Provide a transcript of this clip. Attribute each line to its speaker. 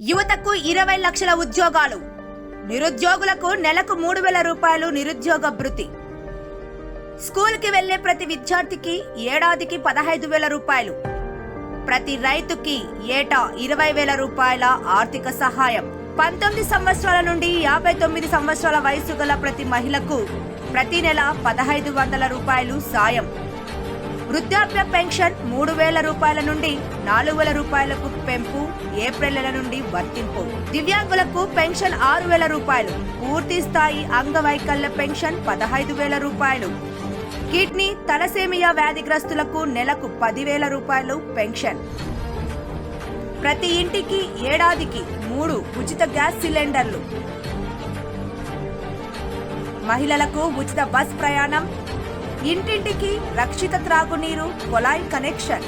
Speaker 1: యువతకు 20 లక్షల ఉద్యోగాలు. నిరుద్యోగులకు నెలకు 3,000 రూపాయలు నిరుద్యోగ భృతి. స్కూల్కి వెళ్లే ప్రతి విద్యార్థికి ఏడాదికి 15,000 రూపాయలు. ప్రతి రైతుకి ఏటా 20,000 రూపాయల ఆర్థిక సహాయం. 19 సంవత్సరాల నుండి 59 సంవత్సరాల వయసు గల ప్రతి మహిళకు ప్రతి నెల 1,500 రూపాయలు సాయం. వృద్ధాప్య పెన్షన్ 3,000 రూపాయల నుండి 4,000 రూపాయలకు పెంపు ఏప్రిల్ నెల నుండి వర్తింపు. దివ్యాంగులకు పెన్షన్ 6,000 రూపాయలు. పూర్తి స్థాయి అంగవైకల్య పెన్షన్ 15,000 రూపాయలు. కిడ్నీ తలసేమియా వ్యాధిగ్రస్తులకు నెలకు 10,000 రూపాయలు పెన్షన్. ప్రతి ఇంటికి ఏడాదికి 3 ఉచిత గ్యాస్ సిలిండర్లు. మహిళలకు ఉచిత బస్ ప్రయాణం. ఇంటింటికి రక్షిత త్రాగునీరు, కొలాయి కనెక్షన్.